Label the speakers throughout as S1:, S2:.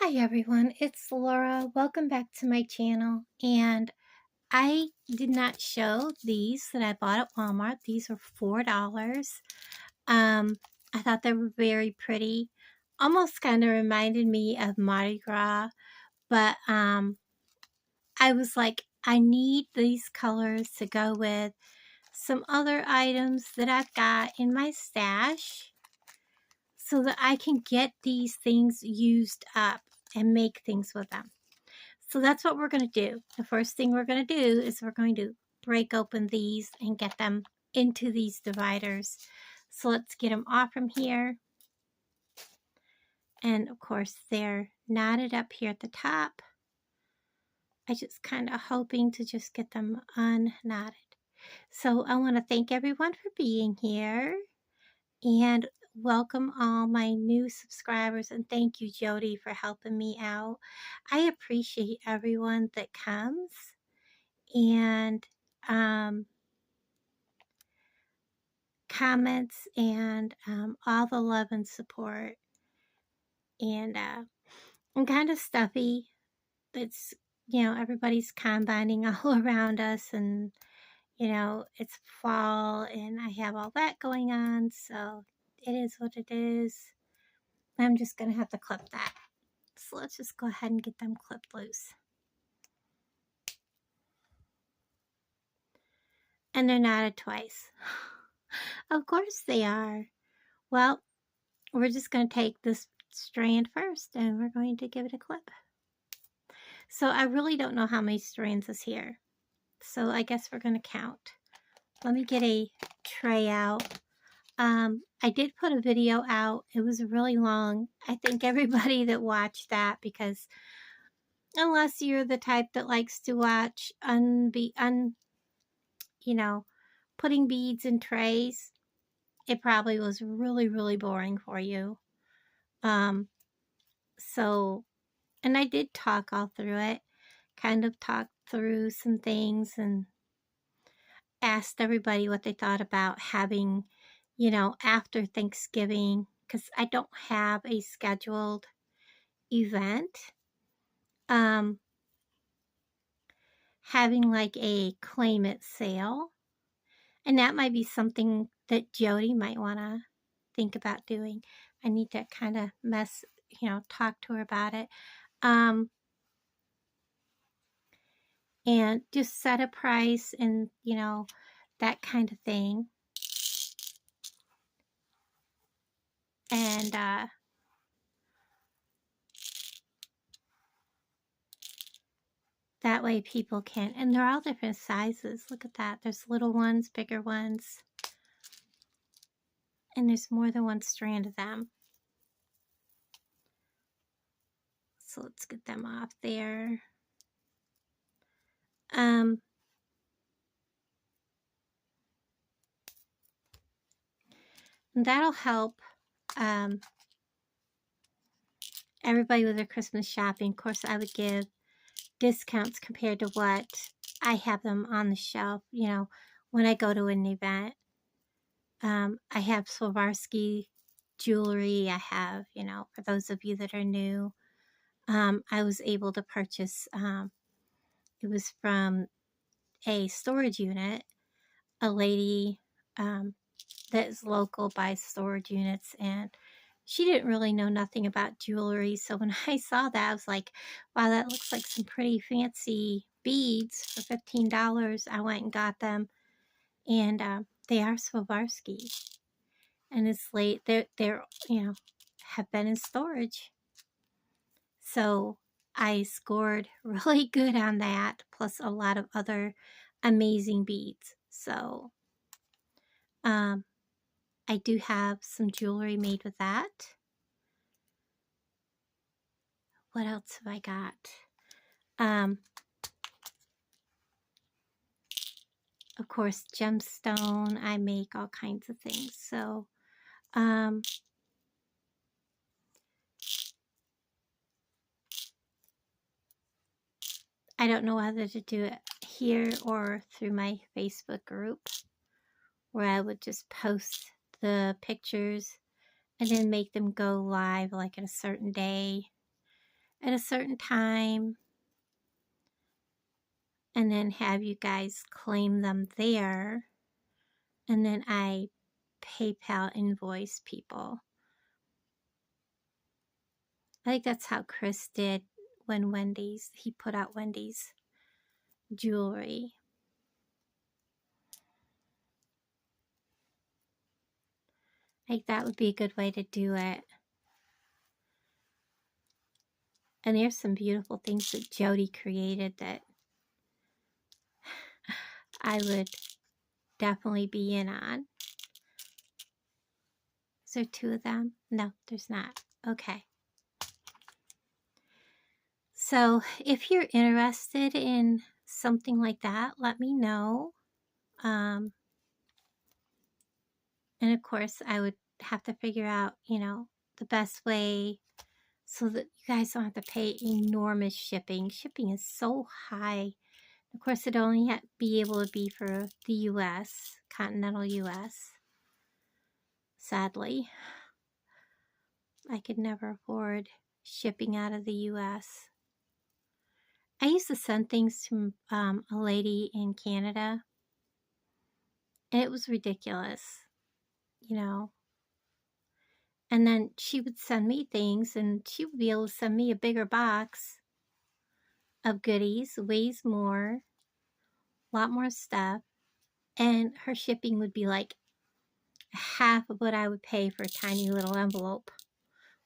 S1: Hi everyone, it's Laura. Welcome back to my channel. And I did not show these that I bought at Walmart. These were $4. I thought they were very pretty. Almost kind of reminded me of Mardi Gras, but I was like, I need these colors to go with some other items that I've got in my stash so that I can get these things used up and make things with them. So that's what we're going to do. The first thing we're going to do is we're going to break open these and get them into these dividers. So let's get them off from here. And of course they're knotted up here at the top. I just kind of hoping to just get them unknotted. So I want to thank everyone for being here and welcome all my new subscribers, and thank you, Jody, for helping me out. I appreciate everyone that comes and comments and all the love and support. And I'm kind of stuffy. It's, everybody's combining all around us, and it's fall and I have all that going on, so it is what it is. I'm just gonna have to clip that. So let's just go ahead and get them clipped loose. And they're knotted twice. Of course they are. Well, we're just going to take this strand first and we're going to give it a clip. So I really don't know how many strands is here. So I guess we're going to count. Let me get a tray out. I did put a video out. It was really long. I thank everybody that watched that, because unless you're the type that likes to watch putting beads in trays, it probably was really, really boring for you. So, and I did talk all through it, kind of talked through some things and asked everybody what they thought about having, after Thanksgiving, because I don't have a scheduled event. Having like a claim it sale. And that might be something that Jody might want to think about doing. I need to kind of talk to her about it. And just set a price and, that kind of thing. And that way people can, and they're all different sizes. Look at that. There's little ones, bigger ones. And there's more than one strand of them. So let's get them off there. And that'll help everybody with their Christmas shopping. Of course, I would give discounts compared to what I have them on the shelf, when I go to an event. I have Swarovski jewelry. I have, for those of you that are new, I was able to purchase, it was from a storage unit. A lady that is local buys storage units, and she didn't really know nothing about jewelry. So when I saw that, I was like, wow, that looks like some pretty fancy beads for $15. I went and got them, and they are Swarovski. And it's late. They're have been in storage. So I scored really good on that, plus a lot of other amazing beads. So I do have some jewelry made with that. What else have I got? Of course, gemstone. I make all kinds of things. So I don't know whether to do it here or through my Facebook group, where I would just post the pictures and then make them go live like at a certain day. at a certain time and then have you guys claim them there, and then I PayPal invoice people. I think that's how Chris did when he put out Wendy's jewelry. I think that would be a good way to do it. And there's some beautiful things that Jody created that I would definitely be in on. Is there two of them? No, there's not. Okay. So if you're interested in something like that, let me know. And of course, I would have to figure out, the best way so that you guys don't have to pay enormous shipping. Shipping is so high. Of course, it'd only be able to be for the U.S., continental U.S. Sadly, I could never afford shipping out of the U.S. I used to send things to a lady in Canada, and it was ridiculous, And then she would send me things, and she would be able to send me a bigger box of goodies, weighs more, a lot more stuff, and her shipping would be like half of what I would pay for a tiny little envelope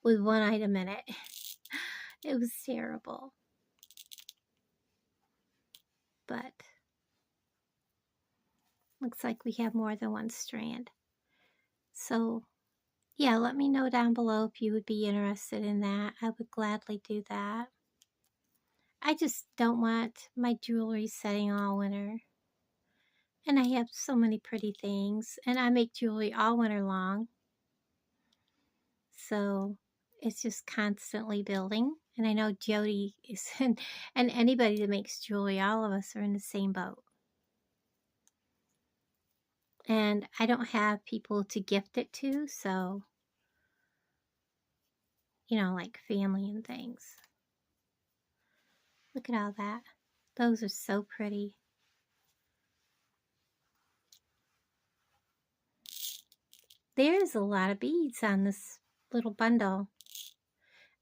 S1: with one item in it. It was terrible. But looks like we have more than one strand. So yeah, let me know down below if you would be interested in that. I would gladly do that. I just don't want my jewelry setting all winter. And I have so many pretty things. And I make jewelry all winter long. So it's just constantly building. And I know Jody is, and anybody that makes jewelry, all of us are in the same boat. And I don't have people to gift it to, so, like family and things. Look at all that. Those are so pretty. There's a lot of beads on this little bundle.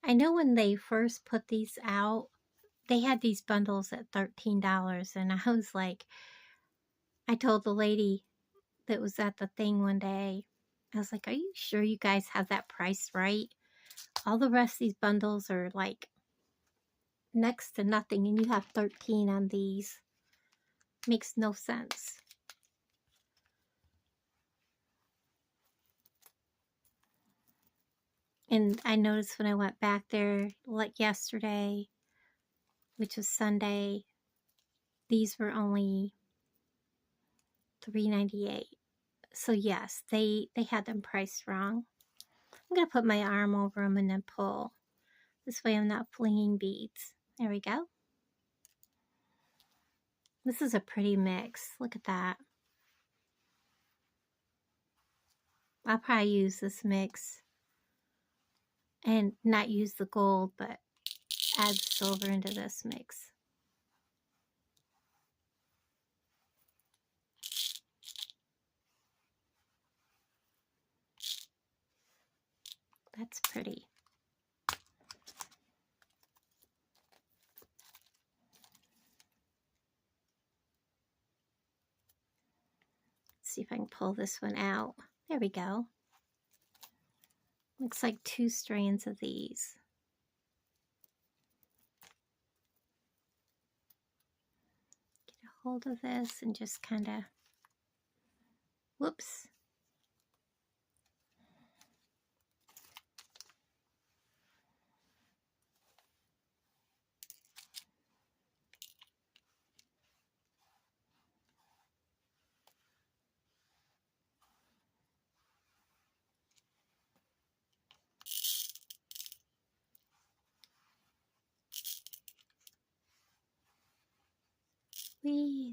S1: I know when they first put these out, they had these bundles at $13, and I was like, I told the lady that was at the thing one day, I was like, are you sure you guys have that price right? All the rest of these bundles are like next to nothing, and you have 13 on these. Makes no sense. And I noticed when I went back there, like yesterday, which was Sunday, these were only $3.98. So yes, they had them priced wrong. I'm going to put my arm over them and then pull. This way I'm not flinging beads. There we go. This is a pretty mix. Look at that. I'll probably use this mix and not use the gold, but add silver into this mix. That's pretty. Let's see if I can pull this one out. There we go. Looks like 2 strands of these. Get a hold of this and just kind of, whoops.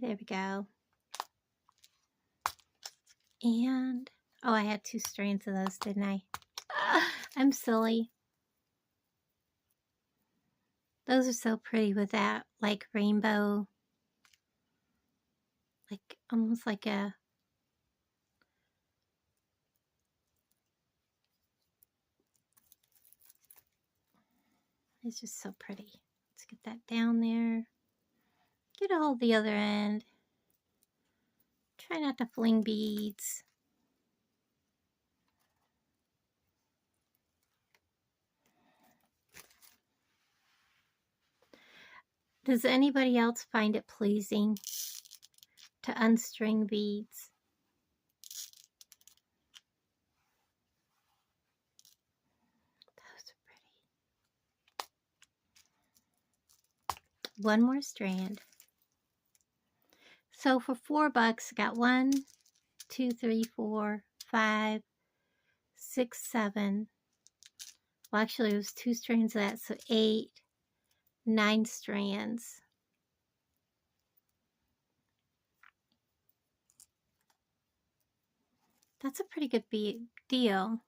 S1: There we go. And, oh, I had 2 strands of those, didn't I? I'm silly. Those are so pretty with that, like rainbow, like almost like a, it's just so pretty. Let's get that down there. Get a hold of the other end. Try not to fling beads. Does anybody else find it pleasing to unstring beads? Those are pretty. One more strand. So for $4, I got 1, 2, 3, 4, 5, 6, 7. Well, actually, it was 2 strands of that, so 8, 9 strands. That's a pretty good deal.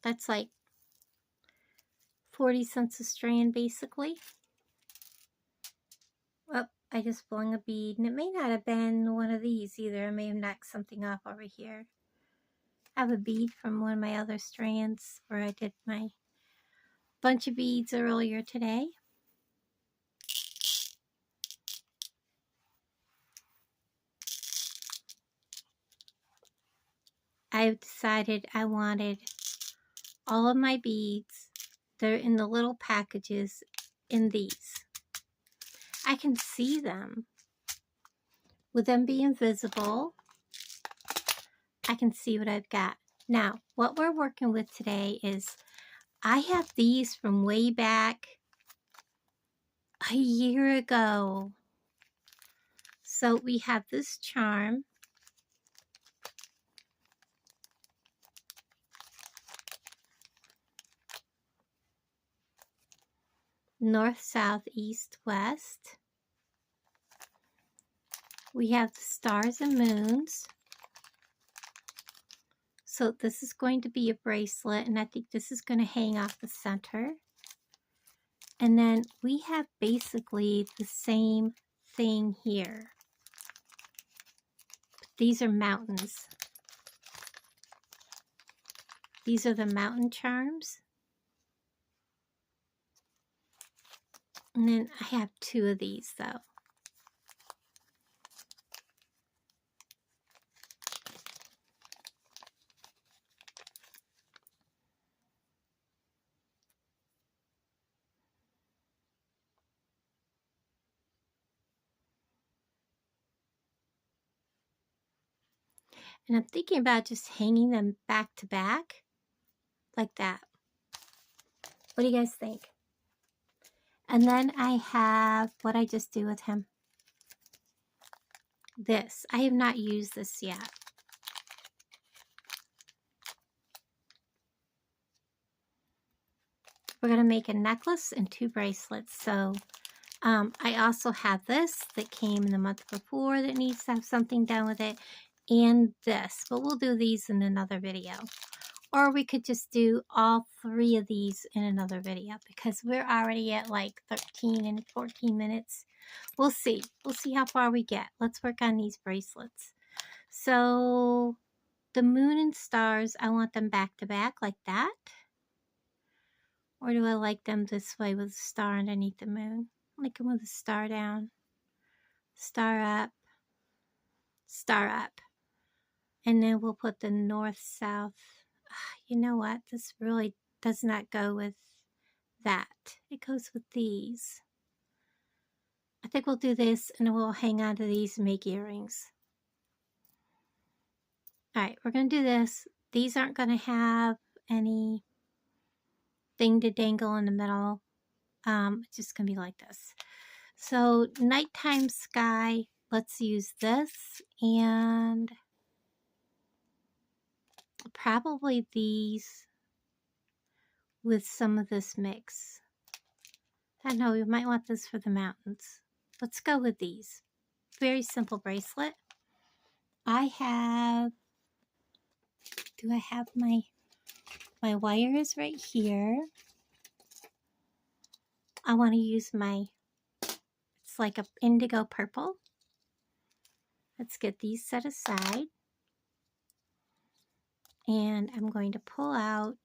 S1: That's like 40 cents a strand, basically. Oh, I just flung a bead, and it may not have been one of these either. I may have knocked something off over here. I have a bead from one of my other strands where I did my bunch of beads earlier today. I've decided I wanted all of my beads. They're in the little packages in these. I can see them. With them being visible, I can see what I've got. Now, what we're working with today is I have these from way back a year ago. So we have this charm. North, south, east, west. We have the stars and moons. So this is going to be a bracelet, and I think this is going to hang off the center. And then we have basically the same thing here. These are mountains. These are the mountain charms. And then I have 2 of these though. And I'm thinking about just hanging them back to back like that. What do you guys think? And then I have what I just do with him. This. I have not used this yet. We're going to make a necklace and 2 bracelets. So I also have this that came in the month before that needs to have something done with it. And this. But we'll do these in another video. Or we could just do all 3 of these in another video because we're already at like 13 and 14 minutes. We'll see. We'll see how far we get. Let's work on these bracelets. So the moon and stars, I want them back to back like that. Or do I like them this way with a star underneath the moon? I like them with a star down, star up, star up. And then we'll put the north, south. You know what? This really does not go with that. It goes with these. I think we'll do this and we'll hang on to these and make earrings. Alright, we're going to do this. These aren't going to have any thing to dangle in the middle. It's just going to be like this. So, nighttime sky. Let's use this and probably these with some of this mix. I don't know, we might want this for the mountains. Let's go with these. Very simple bracelet. I have, do I have my wires right here? I want to use it's like a indigo purple. Let's get these set aside. And I'm going to pull out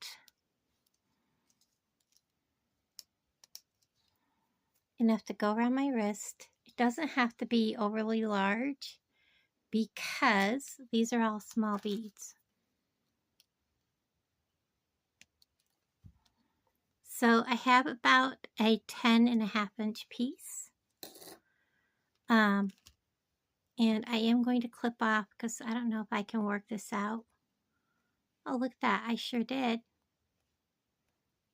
S1: enough to go around my wrist. It doesn't have to be overly large because these are all small beads. So I have about a 10.5-inch piece. And I am going to clip off because I don't know if I can work this out. Oh, look at that. I sure did.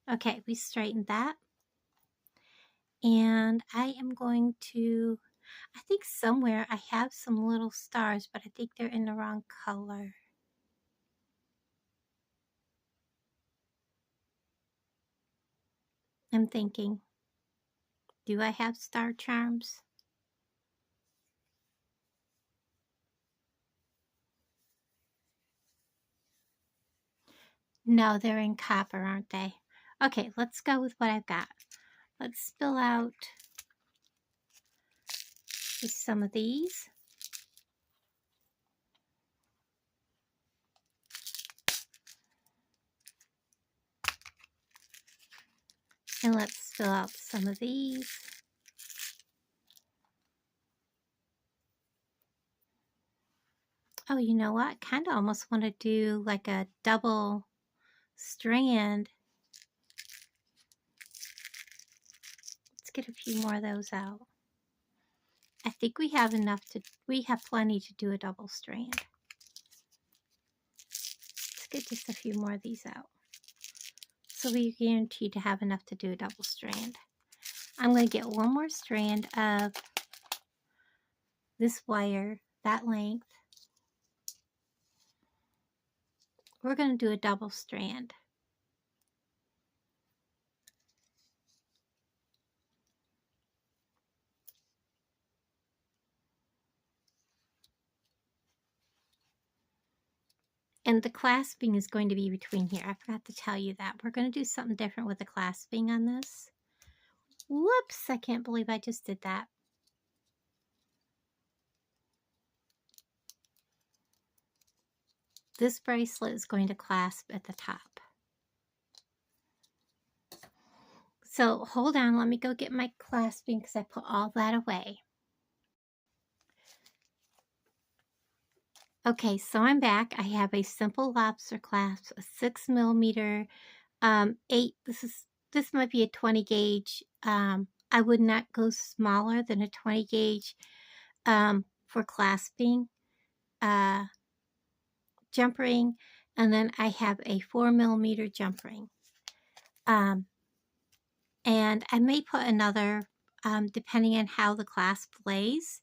S1: Okay, we straightened that. And I am going to, I think somewhere I have some little stars, but I think they're in the wrong color. I'm thinking, do I have star charms? No, they're in copper, aren't they? Okay, let's go with what I've got. Let's spill out just some of these. And let's fill out some of these. Oh, you know what? Kind of almost want to do like a double strand. Let's get a few more of those out. I think we have we have plenty to do a double strand. Let's get just a few more of these out. So we guarantee to have enough to do a double strand. I'm going to get one more strand of this wire, that length. We're going to do a double strand. And the clasping is going to be between here. I forgot to tell you that. We're going to do something different with the clasping on this. Whoops, I can't believe I just did that. This bracelet is going to clasp at the top. So hold on, let me go get my clasping because I put all that away. Okay, so I'm back. I have a simple lobster clasp, a 6mm, 8. This might be a 20 gauge. I would not go smaller than a 20 gauge for clasping. Jump ring, and then I have a 4mm jump ring. And I may put another, depending on how the clasp lays.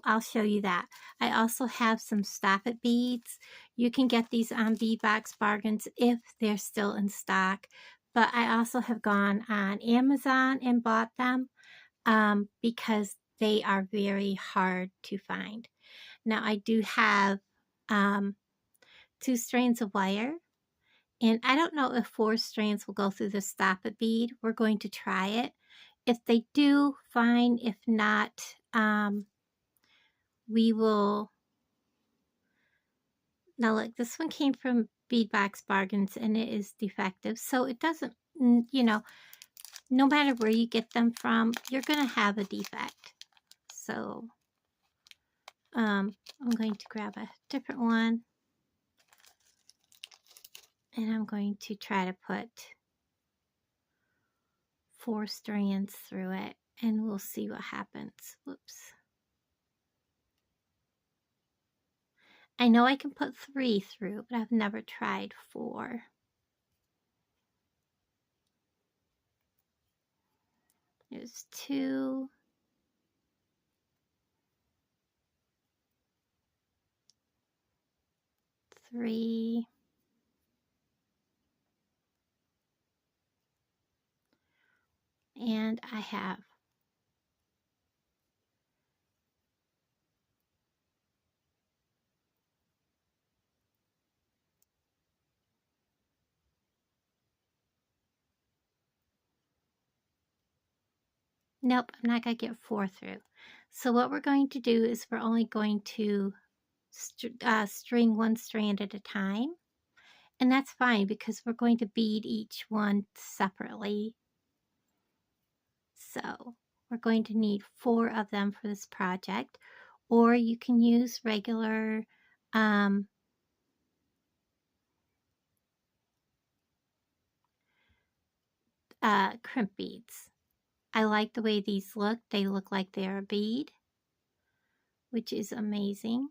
S1: I'll show you that. I also have some Stop It beads. You can get these on Bead Box Bargains if they're still in stock. But I also have gone on Amazon and bought them because they are very hard to find. Now I do have 2 strands of wire. And I don't know if 4 strands will go through the Stop It bead. We're going to try it. If they do, fine. If not, we will. Now look, this one came from Bead Box Bargains and it is defective. So it doesn't, you know, no matter where you get them from, you're going to have a defect. So I'm going to grab a different one. And I'm going to try to put 4 strands through it. And we'll see what happens. Whoops. I know I can put 3 through, but I've never tried 4. There's 2. 3. And I have nope, I'm not going to get 4 through. So what we're going to do is we're only going to string 1 strand at a time. And that's fine because we're going to bead each one separately. So we're going to need 4 of them for this project. Or you can use regular crimp beads. I like the way these look. They look like they're a bead, which is amazing.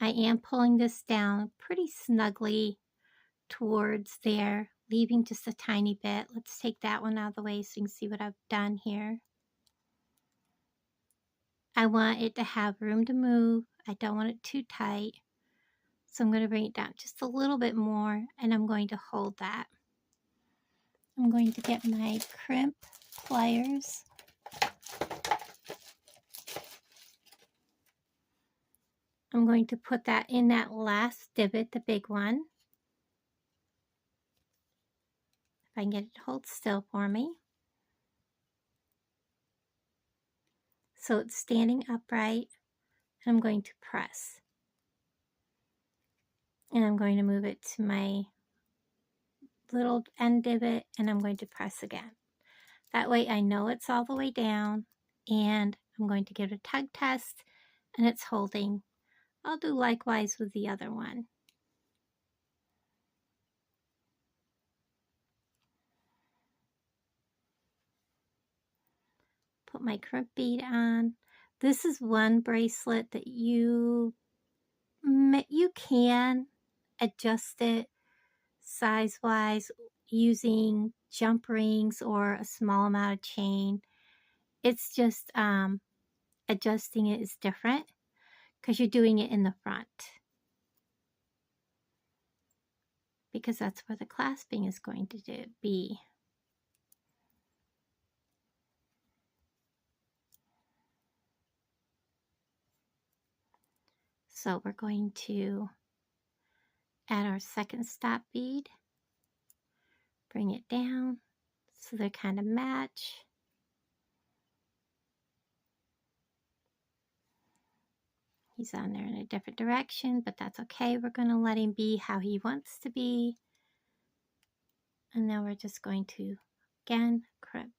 S1: I am pulling this down pretty snugly towards there, leaving just a tiny bit. Let's take that one out of the way so you can see what I've done here. I want it to have room to move. I don't want it too tight. So I'm going to bring it down just a little bit more, and I'm going to hold that. I'm going to get my crimp pliers. I'm going to put that in that last divot, the big one. If I can get it to hold still for me. So it's standing upright, and I'm going to press. And I'm going to move it to my little end divot, and I'm going to press again. That way I know it's all the way down, and I'm going to give it a tug test, and it's holding. I'll do likewise with the other one. Put my crimp bead on. This is one bracelet that you can adjust it size-wise using jump rings or a small amount of chain. It's just adjusting it is different because you're doing it in the front, because that's where the clasping is going to be. So we're going to add our second stop bead, bring it down so they kind of match. He's on there in a different direction, but that's okay. We're going to let him be how he wants to be. And now we're just going to, again, crimp.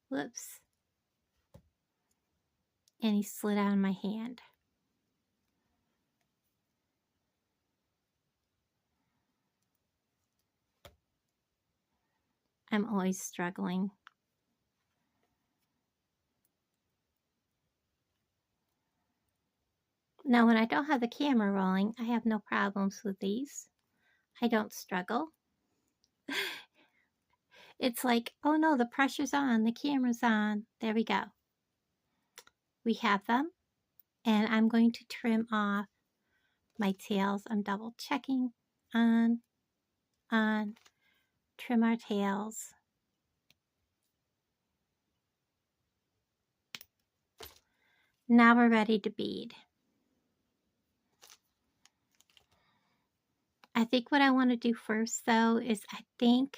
S1: Whoops. And he slid out of my hand. I'm always struggling. Now, when I don't have the camera rolling, I have no problems with these. I don't struggle. It's like, oh no, the pressure's on, the camera's on. There we go. We have them, and I'm going to trim off my tails. I'm double checking on, trim our tails. Now we're ready to bead. I think what I want to do first though is turn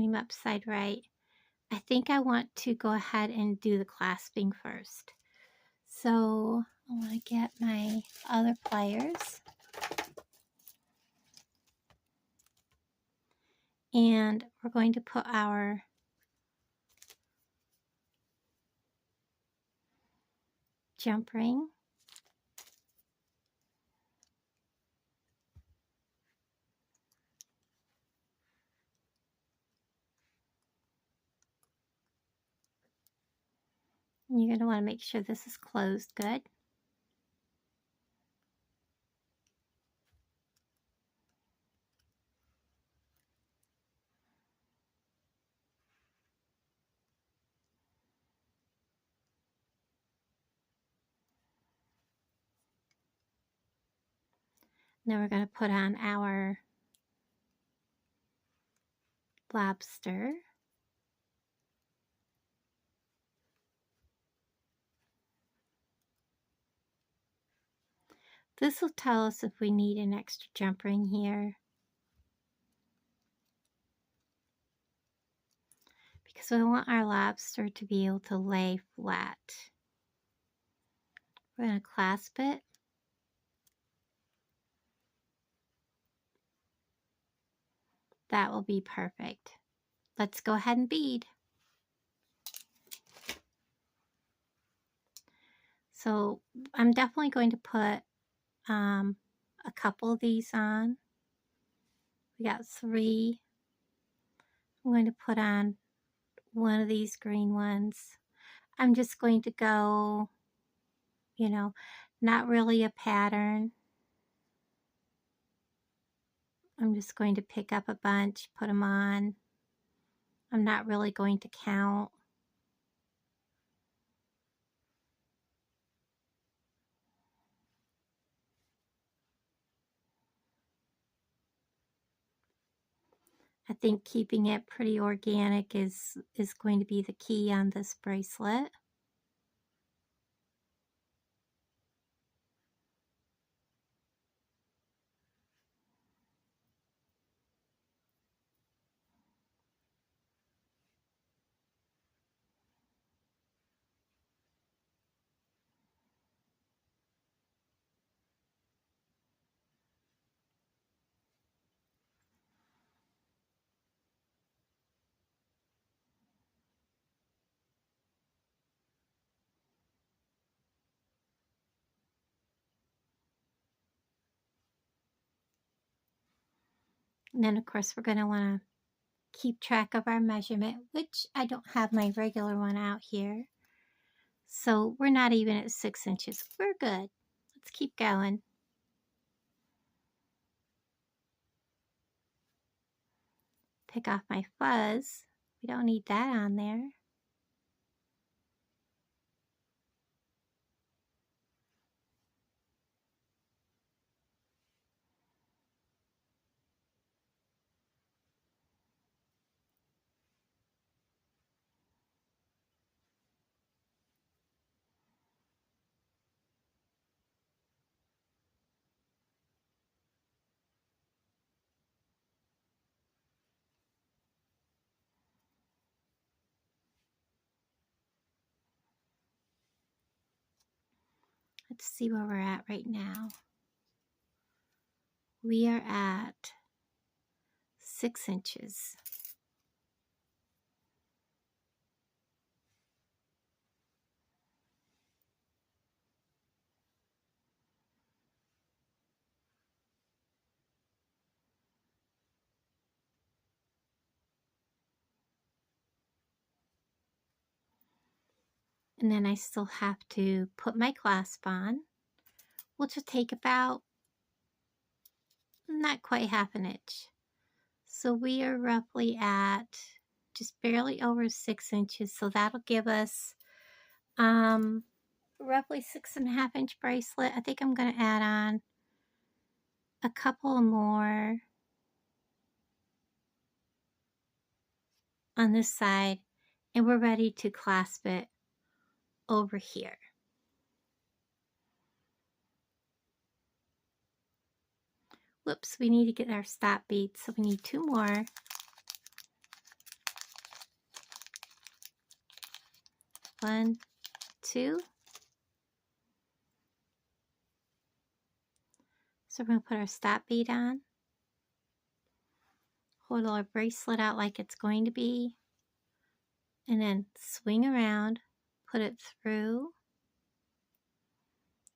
S1: him upside right. I think I want to go ahead and do the clasping first. So I want to get my other pliers. And we're going to put our jump ring. And you're going to want to make sure this is closed good. Now we're going to put on our lobster. This will tell us if we need an extra jump ring here. So I want our lobster to be able to lay flat. We're going to clasp it. That will be perfect. Let's go ahead and bead. So I'm definitely going to put a couple of these on. We got 3. I'm going to put on one of these green ones. I'm just going to go, you know, not really a pattern. I'm just going to pick up a bunch, put them on. I'm not really going to count. I think keeping it pretty organic is going to be the key on this bracelet. And then of course we're going to want to keep track of our measurement, which I don't have my regular one out here. So we're not even at 6 inches. We're good. Let's keep going. Pick off my fuzz. We don't need that on there. Let's see where we're at right now. We are at 6 inches. And then I still have to put my clasp on, which will take about not quite half an inch. So we are roughly at just barely over 6 inches. So that'll give us roughly 6.5 inch bracelet. I think I'm going to add on a couple more on this side, and we're ready to clasp it over here. Whoops, we need to get our stop beads, so we need 2 more. One, 2. So we're going to put our stop bead on. Hold our bracelet out like it's going to be. And then swing around, put it through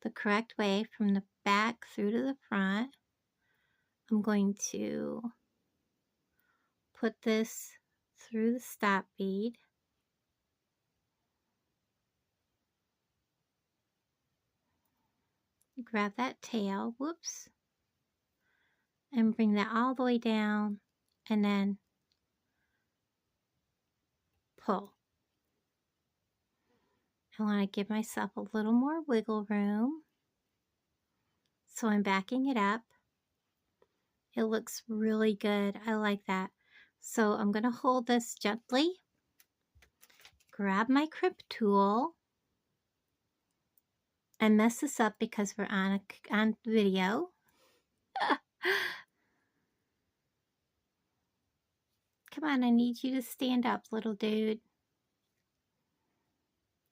S1: the correct way from the back through to the front. I'm going to put this through the stop bead. Grab that tail, whoops, and bring that all the way down, and then pull. I want to give myself a little more wiggle room, so I'm backing it up. It looks really good. I like that. So I'm going to hold this gently, grab my crimp tool, and mess this up because we're on video. Come on, I need you to stand up, little dude.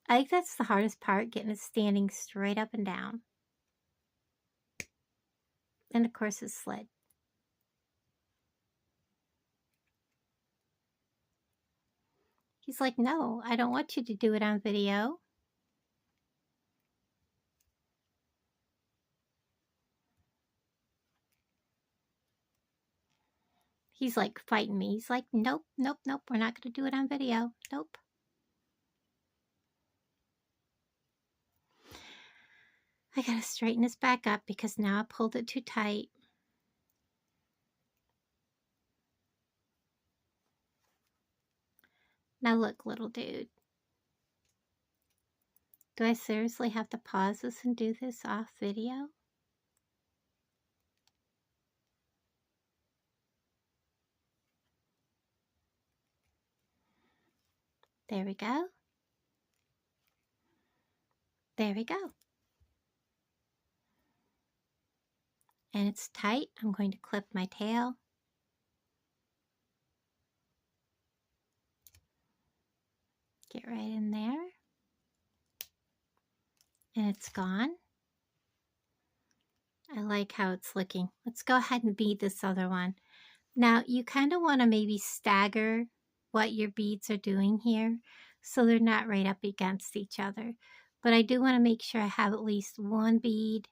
S1: I think that's the hardest part, getting it standing straight up and down. And of course it slid. He's like, no, I don't want you to do it on video. He's like fighting me. He's like, nope, nope, nope, we're not going to do it on video. Nope. I got to straighten this back up because now I pulled it too tight. Now look, little dude. Do I seriously have to pause this and do this off video? There we go. There we go. And it's tight. I'm going to clip my tail. Get right in there. And it's gone. I like how it's looking. Let's go ahead and bead this other one. Now, you kind of want to maybe stagger what your beads are doing here so they're not right up against each other. But I do want to make sure I have at least one bead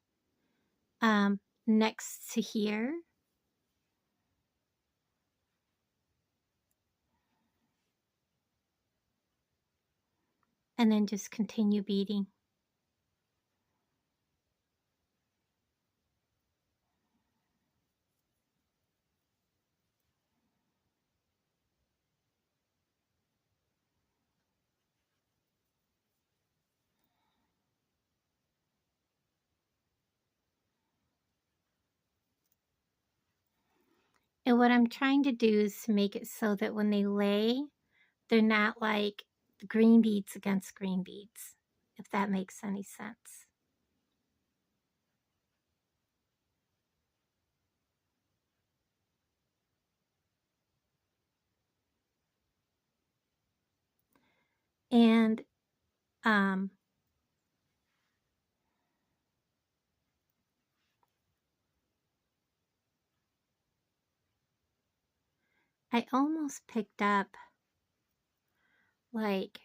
S1: next to here. And then just continue beading. And what I'm trying to do is to make it so that when they lay, they're not like green beads against green beads, if that makes any sense. And I almost picked up like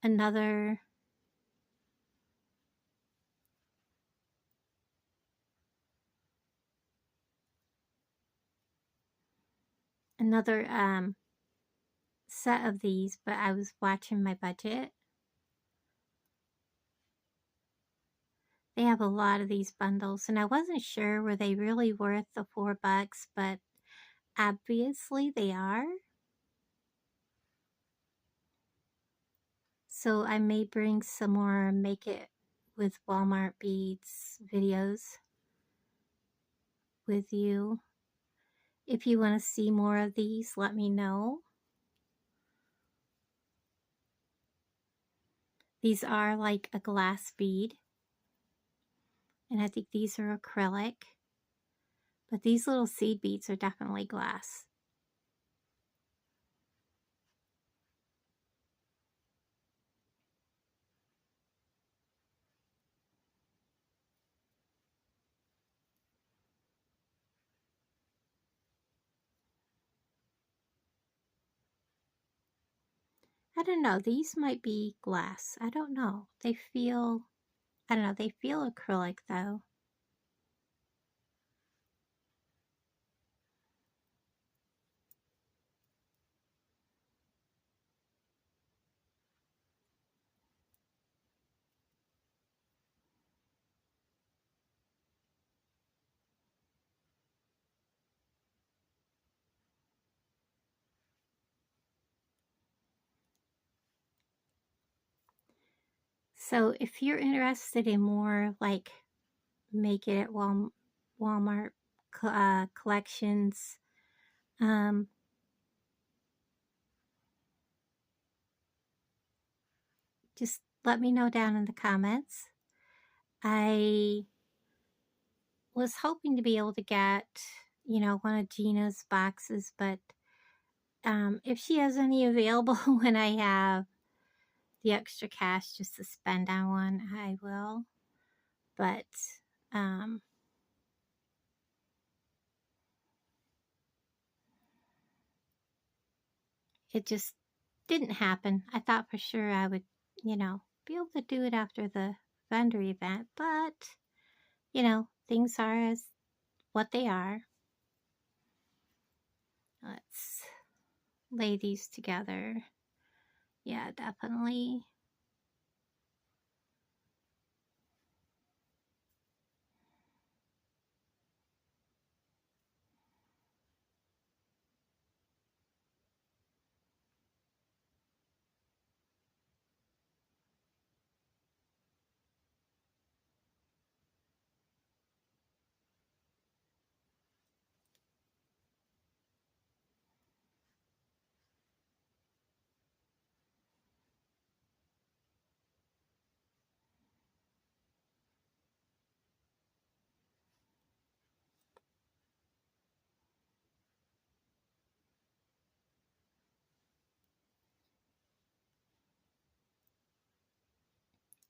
S1: another set of these, but I was watching my budget. They have a lot of these bundles, and I wasn't sure were they really worth the $4, but obviously they are. So I may bring some more Make It with Walmart beads videos with you. If you want to see more of these, let me know. These are like a glass bead, and I think these are acrylic, but these little seed beads are definitely glass. I don't know, these might be glass. I don't know. They feel, I don't know, they feel acrylic though. So if you're interested in more like Make It at Walmart collections, just let me know down in the comments. I was hoping to be able to get, you know, one of Gina's boxes, but If she has any available when I have the extra cash just to spend on one, I will. But it just didn't happen. I thought for sure I would, you know, be able to do it after the vendor event, but, you know, things are as what they are. Let's lay these together. Yeah, definitely.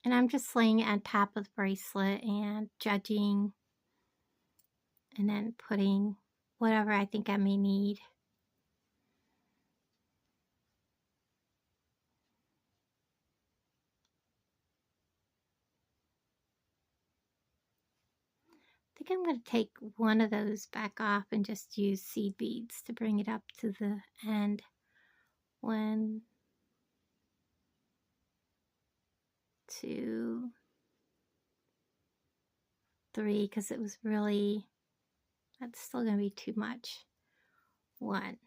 S1: And I'm just laying it on top of the bracelet and judging, and then putting whatever I think I may need. I think I'm going to take one of those back off and just use seed beads to bring it up to the end. 1, 2, 3, because it was really, that's still going to be too much. 1.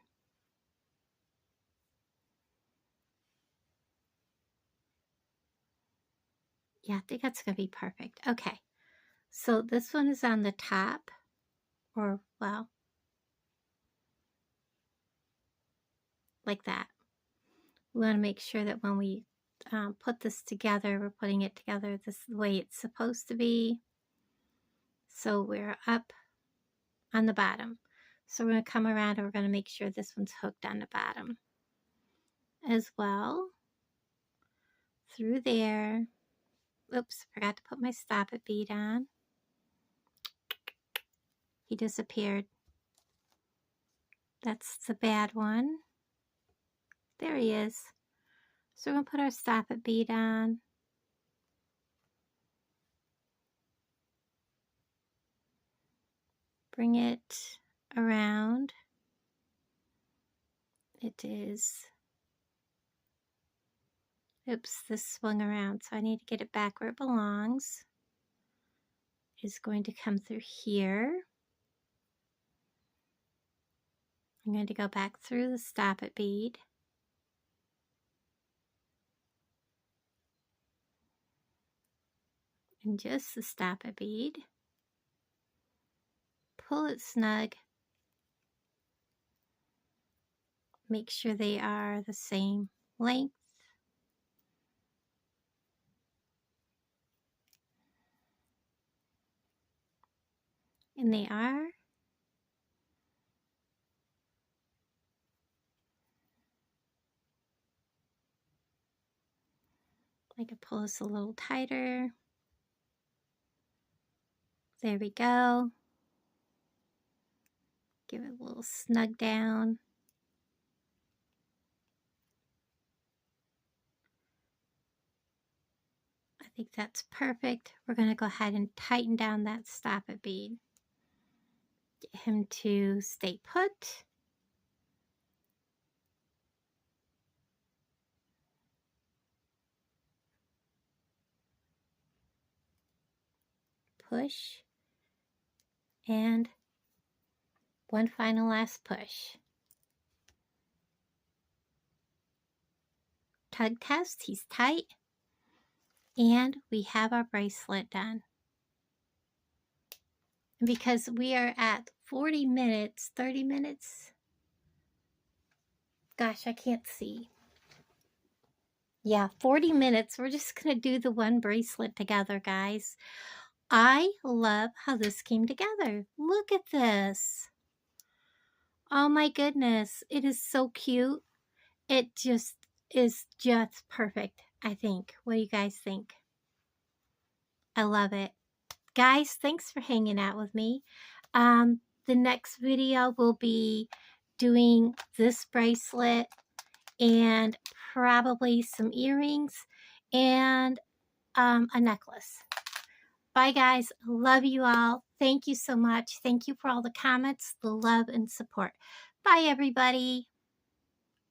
S1: Yeah, I think that's going to be perfect. Okay, so this one is on the top, or well, like that. We want to make sure that when we put this together, we're putting it together this the way it's supposed to be. So we're up on the bottom. So we're going to come around and we're going to make sure this one's hooked on the bottom as well. Through there. Oops, forgot to put my stop it bead on. He disappeared. That's the bad one. There he is. So we're going to put our stop it bead on. Bring it around. It is, oops, this swung around, so I need to get it back where it belongs. It's going to come through here. I'm going to go back through the stop it bead. And just the stop it bead. Pull it snug. Make sure they are the same length. And they are. I can pull this a little tighter. There we go. Give it a little snug down. I think that's perfect. We're going to go ahead and tighten down that stop it bead. Get him to stay put. Push. And one final last push. Tug test, he's tight. And we have our bracelet done. And because we are at 40 minutes, 30 minutes. Gosh, I can't see. Yeah, 40 minutes. We're just going to do the one bracelet together, guys. I love how this came together. Look at this. Oh my goodness, it is so cute. It just is just perfect, I think. What do you guys think? I love it. Guys, thanks for hanging out with me. The next video will be doing this bracelet and probably some earrings and a necklace. Bye, guys. Love you all. Thank you so much. Thank you for all the comments, the love, and support. Bye, everybody.